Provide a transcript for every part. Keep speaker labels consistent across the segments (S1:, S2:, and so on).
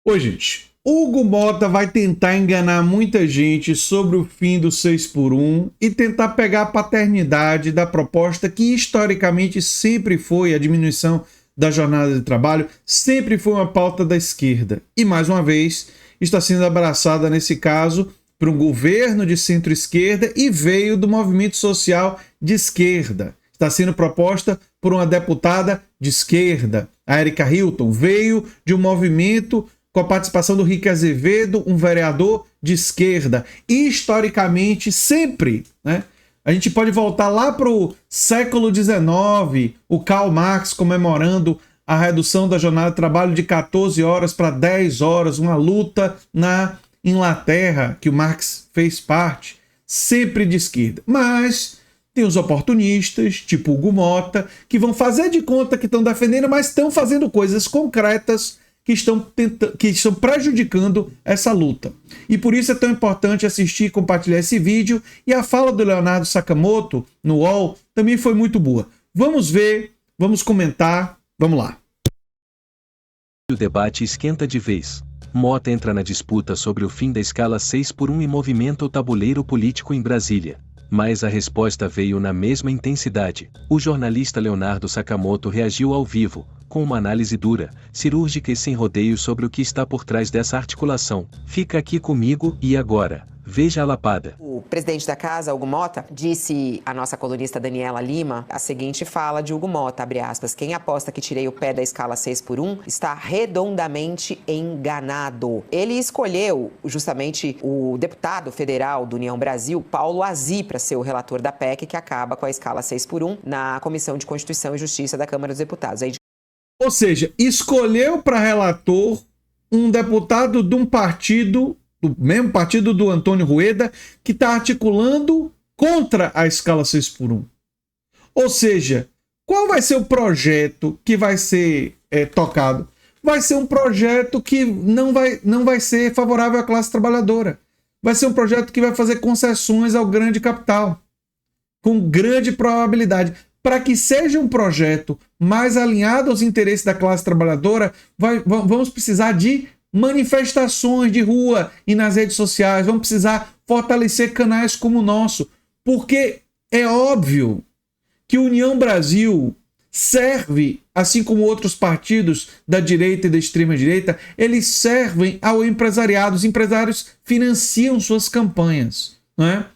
S1: Oi, gente. Hugo Mota vai tentar enganar muita gente sobre o fim do 6 por 1 e tentar pegar a paternidade da proposta que historicamente sempre foi a diminuição da jornada de trabalho, sempre foi uma pauta da esquerda. E mais uma vez está sendo abraçada nesse caso por um governo de centro-esquerda e veio do movimento social de esquerda. Está sendo proposta por uma deputada de esquerda, a Erika Hilton, veio de um movimento com a participação do Rick Azevedo, um vereador de esquerda. E, historicamente, sempre, né? A gente pode voltar lá para o século XIX, o Karl Marx comemorando a redução da jornada de trabalho de 14 horas para 10 horas, uma luta na Inglaterra, que o Marx fez parte, sempre de esquerda. Mas tem os oportunistas, tipo Hugo Mota, que vão fazer de conta que estão defendendo, mas estão fazendo coisas concretas que estão prejudicando essa luta. E por isso é tão importante assistir e compartilhar esse vídeo. E a fala do Leonardo Sakamoto no UOL também foi muito boa. Vamos ver, vamos comentar, vamos lá.
S2: O debate esquenta de vez. Mota entra na disputa sobre o fim da escala 6 por 1 e movimenta o tabuleiro político em Brasília. Mas a resposta veio na mesma intensidade. O jornalista Leonardo Sakamoto reagiu ao vivo, com uma análise dura, cirúrgica e sem rodeios sobre o que está por trás dessa articulação. Fica aqui comigo e agora, veja a lapada.
S3: O presidente da casa, Hugo Mota, disse à nossa colunista Daniela Lima a seguinte fala de Hugo Mota, abre aspas, quem aposta que tirei o pé da escala 6 por 1 está redondamente enganado. Ele escolheu justamente o deputado federal do União Brasil, Paulo Azy, para ser o relator da PEC que acaba com a escala 6 por 1 na Comissão de Constituição e Justiça da Câmara dos Deputados.
S1: Ou seja, escolheu para relator um deputado de um partido, do mesmo partido do Antônio Rueda, que está articulando contra a escala 6 por 1. Ou seja, qual vai ser o projeto que vai ser tocado? Vai ser um projeto que não vai ser favorável à classe trabalhadora. Vai ser um projeto que vai fazer concessões ao grande capital, com grande probabilidade. Para que seja um projeto mais alinhado aos interesses da classe trabalhadora, vamos precisar de manifestações de rua e nas redes sociais, vamos precisar fortalecer canais como o nosso, porque é óbvio que a União Brasil serve, assim como outros partidos da direita e da extrema-direita, eles servem ao empresariado, os empresários financiam suas campanhas, não é?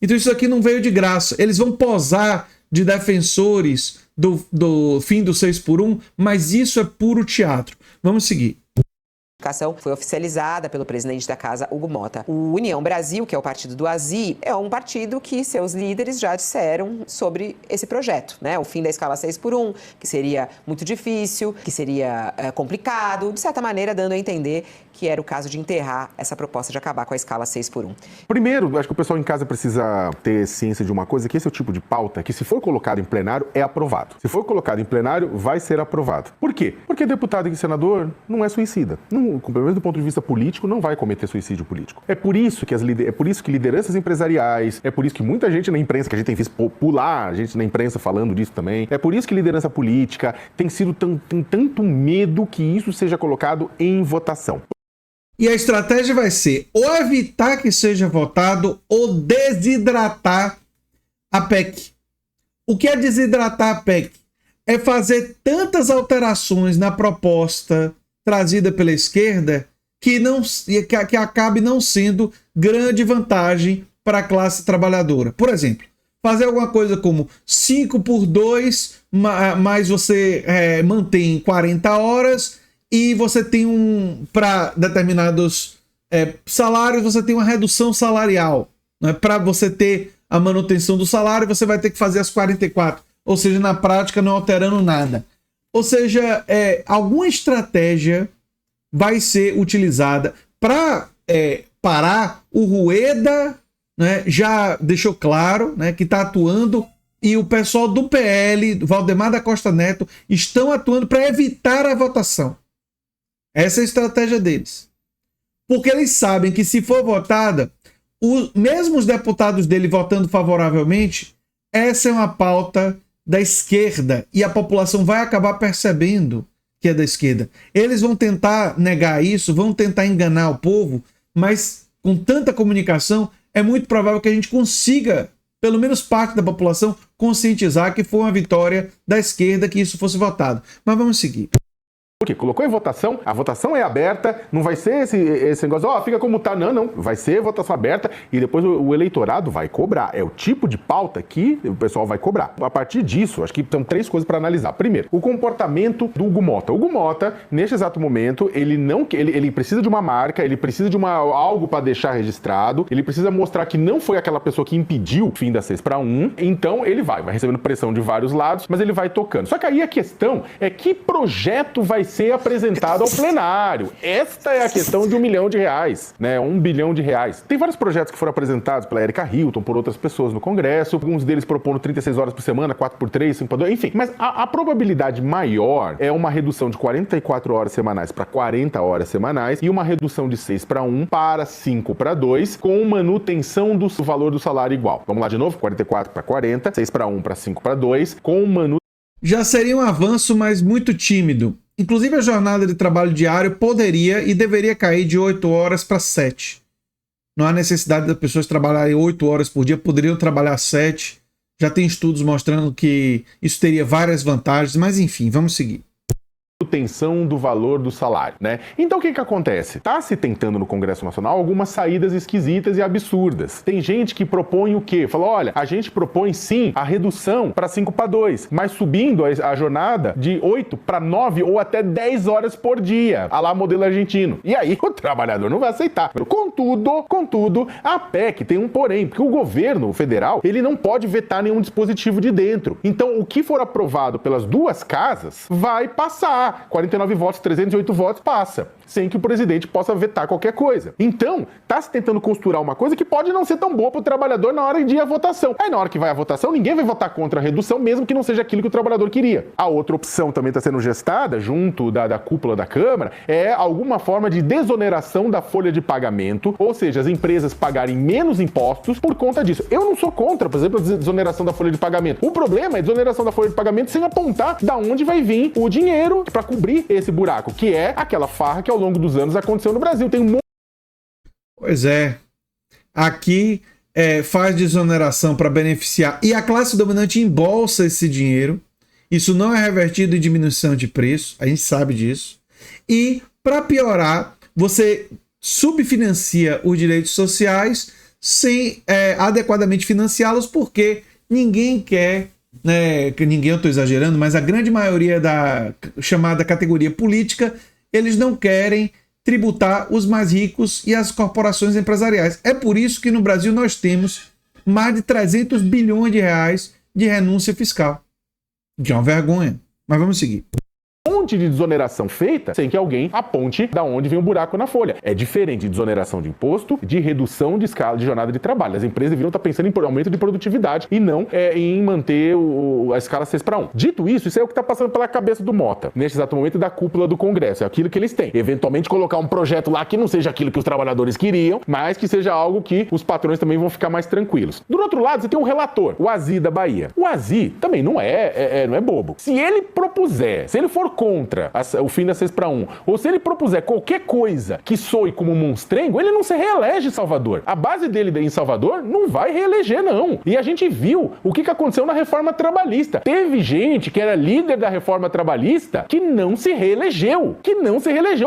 S1: Então isso aqui não veio de graça, eles vão posar de defensores do fim do 6 por 1, mas isso é puro teatro. Vamos seguir.
S3: A notificação foi oficializada pelo presidente da casa, Hugo Mota. O União Brasil, que é o partido do Azy, é um partido que seus líderes já disseram sobre esse projeto, né? O fim da escala 6 por 1, que seria muito difícil, que seria complicado, de certa maneira dando a entender que era o caso de enterrar essa proposta de acabar com a escala 6 por 1.
S4: Primeiro, acho que o pessoal em casa precisa ter ciência de uma coisa, que esse é o tipo de pauta que, se for colocado em plenário, é aprovado. Se for colocado em plenário, vai ser aprovado. Por quê? Porque deputado e senador não é suicida. Pelo menos do ponto de vista político, não vai cometer suicídio político. É por isso que lideranças empresariais, é por isso que muita gente na imprensa, que a gente tem visto pular, a gente na imprensa falando disso também, é por isso que liderança política tem tanto medo que isso seja colocado em votação.
S1: E a estratégia vai ser ou evitar que seja votado ou desidratar a PEC. O que é desidratar a PEC? É fazer tantas alterações na proposta trazida pela esquerda que acabe não sendo grande vantagem para a classe trabalhadora. Por exemplo, fazer alguma coisa como 5 por 2, mas você mantém 40 horas e você tem para determinados salários, você tem uma redução salarial. Né? Para você ter a manutenção do salário, você vai ter que fazer as 44. Ou seja, na prática, não alterando nada. Ou seja, alguma estratégia vai ser utilizada para parar. O Rueda, né, já deixou claro, né, que está atuando, e o pessoal do PL, Valdemar da Costa Neto, estão atuando para evitar a votação. Essa é a estratégia deles. Porque eles sabem que, se for votada, mesmo os deputados dele votando favoravelmente, essa é uma pauta da esquerda e a população vai acabar percebendo que é da esquerda. Eles vão tentar negar isso, vão tentar enganar o povo, mas com tanta comunicação, é muito provável que a gente consiga, pelo menos parte da população, conscientizar que foi uma vitória da esquerda que isso fosse votado. Mas vamos seguir.
S4: Porque colocou em votação, a votação é aberta, não vai ser esse negócio, fica como tá, não, vai ser votação aberta e depois o eleitorado vai cobrar. É o tipo de pauta que o pessoal vai cobrar. A partir disso, acho que são 3 coisas para analisar. Primeiro, o comportamento do Hugo Mota. O Hugo Mota, neste exato momento, ele precisa de uma marca, ele precisa de algo para deixar registrado, ele precisa mostrar que não foi aquela pessoa que impediu o fim da 6-1, então ele vai recebendo pressão de vários lados, mas ele vai tocando. Só que aí a questão é que projeto vai ser apresentado ao plenário. Esta é a questão de R$1 milhão, né? R$1 bilhão. Tem vários projetos que foram apresentados pela Erika Hilton, por outras pessoas no Congresso, alguns deles propondo 36 horas por semana, 4x3, 5x2, enfim. Mas a probabilidade maior é uma redução de 44 horas semanais para 40 horas semanais e uma redução de 6-1 para 5-2, com manutenção do valor do salário igual. Vamos lá de novo, 44 para 40, 6-1 para 5-2, com manutenção.
S1: Já seria um avanço, mas muito tímido. Inclusive, a jornada de trabalho diário poderia e deveria cair de 8 horas para 7. Não há necessidade das pessoas trabalharem 8 horas por dia, poderiam trabalhar 7. Já tem estudos mostrando que isso teria várias vantagens, mas enfim, vamos seguir.
S4: Manutenção do valor do salário, né? Então o que acontece? Tá se tentando no Congresso Nacional algumas saídas esquisitas e absurdas. Tem gente que propõe o quê? Fala, olha, a gente propõe sim a redução para 5-2, mas subindo a jornada de 8 para 9 ou até 10 horas por dia, a lá modelo argentino. E aí o trabalhador não vai aceitar. Contudo, a PEC tem um porém, porque o governo federal, ele não pode vetar nenhum dispositivo de dentro. Então o que for aprovado pelas duas casas vai passar. 49 votos, 308 votos, passa, sem que o presidente possa vetar qualquer coisa. Então, tá se tentando costurar uma coisa que pode não ser tão boa para o trabalhador na hora de ir à votação. Aí, na hora que vai à votação, ninguém vai votar contra a redução, mesmo que não seja aquilo que o trabalhador queria. A outra opção também está sendo gestada, junto da cúpula da Câmara, é alguma forma de desoneração da folha de pagamento, ou seja, as empresas pagarem menos impostos por conta disso. Eu não sou contra, por exemplo, a desoneração da folha de pagamento. O problema é a desoneração da folha de pagamento sem apontar da onde vai vir o dinheiro para cobrir esse buraco, que é aquela farra que ao longo dos anos aconteceu no Brasil. Tem um monte...
S1: Pois é. Aqui faz desoneração para beneficiar e a classe dominante embolsa esse dinheiro. Isso não é revertido em diminuição de preço, a gente sabe disso. E, para piorar, você subfinancia os direitos sociais sem adequadamente financiá-los, porque ninguém quer... ninguém, eu estou exagerando, mas a grande maioria da chamada categoria política, eles não querem tributar os mais ricos e as corporações empresariais. É por isso que no Brasil nós temos mais de 300 bilhões de reais de renúncia fiscal. Que é uma vergonha. Mas vamos seguir.
S4: De desoneração feita sem que alguém aponte da onde vem o buraco na folha. É diferente de desoneração de imposto, de redução de escala de jornada de trabalho. As empresas deveriam estar pensando em aumento de produtividade e não em manter a escala 6-1. Dito isso, isso é o que está passando pela cabeça do Mota, neste exato momento, da cúpula do Congresso. É aquilo que eles têm. Eventualmente colocar um projeto lá que não seja aquilo que os trabalhadores queriam, mas que seja algo que os patrões também vão ficar mais tranquilos. Do outro lado, você tem um relator, o Azi da Bahia. O Azi também não é bobo. Se ele propuser, se ele for contra o fim da 6-1, ou se ele propuser qualquer coisa que soe como monstrengo, ele não se reelege em Salvador. A base dele em Salvador não vai reeleger, não. E a gente viu o que aconteceu na reforma trabalhista. Teve gente que era líder da reforma trabalhista que não se reelegeu.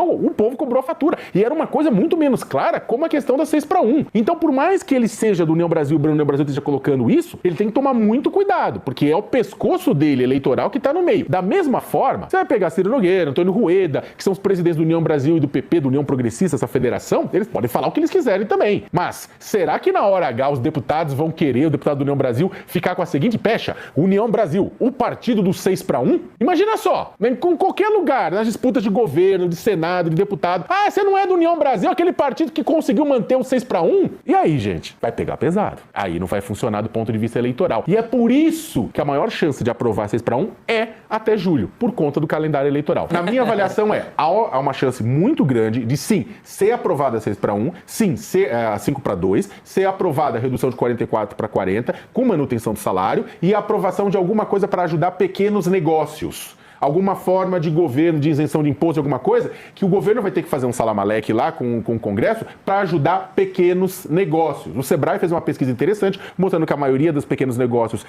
S4: O povo cobrou a fatura. E era uma coisa muito menos clara, como a questão da 6-1. Então, por mais que ele seja do União Brasil, o União Brasil esteja colocando isso, ele tem que tomar muito cuidado, porque é o pescoço dele eleitoral que está no meio. Da mesma forma, você vai pegar Ciro Nogueira, Antônio Rueda, que são os presidentes do União Brasil e do PP, do União Progressista, essa federação, eles podem falar o que eles quiserem também. Mas será que na hora H os deputados vão querer, o deputado do União Brasil, ficar com a seguinte pecha? União Brasil, o partido do 6-1? Imagina só, com qualquer lugar, nas disputas de governo, de Senado, de deputado. Ah, você não é do União Brasil, aquele partido que conseguiu manter o 6-1? E aí, gente? Vai pegar pesado. Aí não vai funcionar do ponto de vista eleitoral. E é por isso que a maior chance de aprovar 6-1 é até julho, por conta do calendário eleitoral. Na minha avaliação há uma chance muito grande de sim, ser aprovada a 6-1, sim, ser 5-2, ser aprovada a redução de 44 para 40, com manutenção do salário e a aprovação de alguma coisa para ajudar pequenos negócios. alguma forma de governo, de isenção de imposto, alguma coisa, que o governo vai ter que fazer um salamaleque lá com o Congresso para ajudar pequenos negócios. O Sebrae fez uma pesquisa interessante, mostrando que a maioria dos pequenos negócios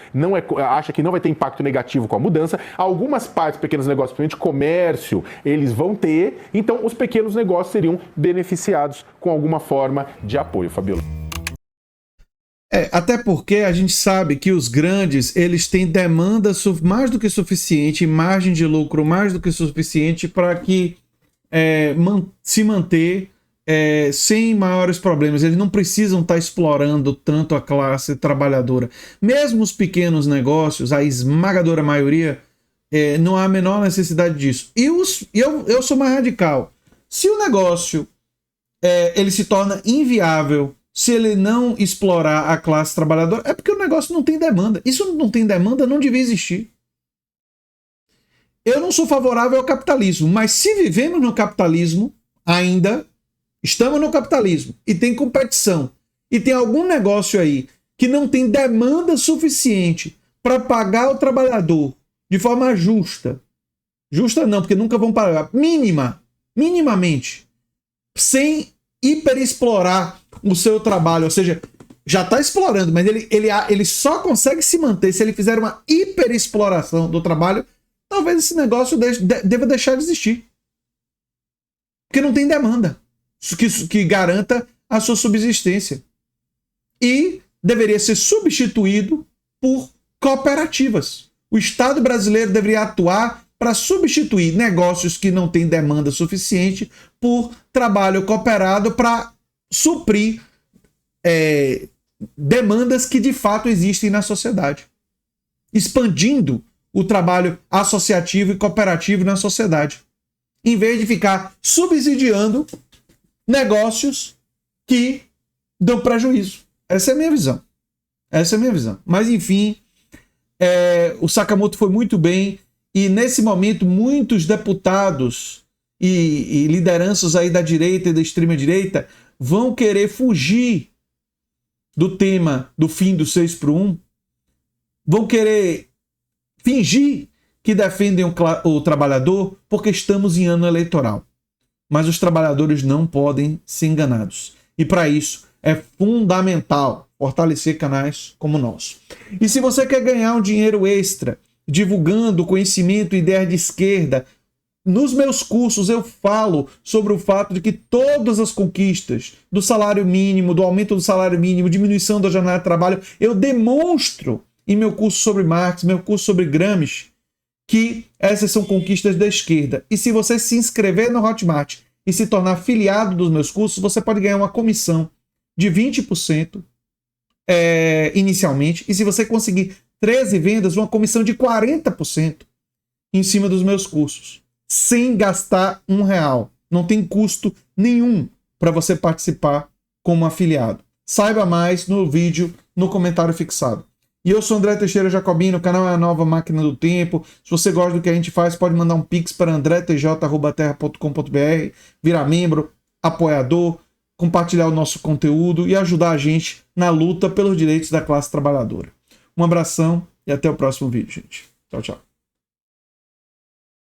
S4: acha que não vai ter impacto negativo com a mudança. Algumas partes, pequenos negócios, principalmente comércio, eles vão ter. Então, os pequenos negócios seriam beneficiados com alguma forma de apoio, Fabíola.
S1: Até porque a gente sabe que os grandes, eles têm demanda mais do que suficiente, margem de lucro mais do que suficiente para que se manter sem maiores problemas. Eles não precisam estar explorando tanto a classe trabalhadora. Mesmo os pequenos negócios, a esmagadora maioria, não há a menor necessidade disso. E eu sou mais radical. Se o negócio ele se torna inviável, se ele não explorar a classe trabalhadora, é porque o negócio não tem demanda. Isso não tem demanda, não devia existir. Eu não sou favorável ao capitalismo, mas se vivemos no capitalismo, ainda estamos no capitalismo, e tem competição, e tem algum negócio aí que não tem demanda suficiente para pagar o trabalhador de forma justa não, porque nunca vão pagar, minimamente, sem hiperexplorar o seu trabalho, ou seja, já está explorando, mas ele só consegue se manter se ele fizer uma hiperexploração do trabalho. Talvez esse negócio deva deixar de existir, porque não tem demanda que garanta a sua subsistência, e deveria ser substituído por cooperativas. O Estado brasileiro deveria atuar para substituir negócios que não têm demanda suficiente por trabalho cooperado para suprir demandas que de fato existem na sociedade, expandindo o trabalho associativo e cooperativo na sociedade, em vez de ficar subsidiando negócios que dão prejuízo. Essa é a minha visão. Mas enfim, o Sakamoto foi muito bem, e nesse momento muitos deputados e lideranças aí da direita e da extrema-direita vão querer fugir do tema do fim do 6x1, vão querer fingir que defendem o trabalhador porque estamos em ano eleitoral. Mas os trabalhadores não podem ser enganados. E para isso é fundamental fortalecer canais como o nosso. E se você quer ganhar um dinheiro extra divulgando conhecimento e ideias de esquerda, nos meus cursos eu falo sobre o fato de que todas as conquistas do salário mínimo, do aumento do salário mínimo, diminuição da jornada de trabalho, eu demonstro em meu curso sobre Marx, meu curso sobre Gramsci, que essas são conquistas da esquerda. E se você se inscrever no Hotmart e se tornar afiliado dos meus cursos, você pode ganhar uma comissão de 20% inicialmente. E se você conseguir 13 vendas, uma comissão de 40% em cima dos meus cursos, sem gastar R$1. Não tem custo nenhum para você participar como afiliado. Saiba mais no vídeo, no comentário fixado. E eu sou André Teixeira Jacobino, o canal é a Nova Máquina do Tempo. Se você gosta do que a gente faz, pode mandar um pix para andretj@terra.com.br, virar membro, apoiador, compartilhar o nosso conteúdo e ajudar a gente na luta pelos direitos da classe trabalhadora. Um abração e até o próximo vídeo, gente. Tchau, tchau.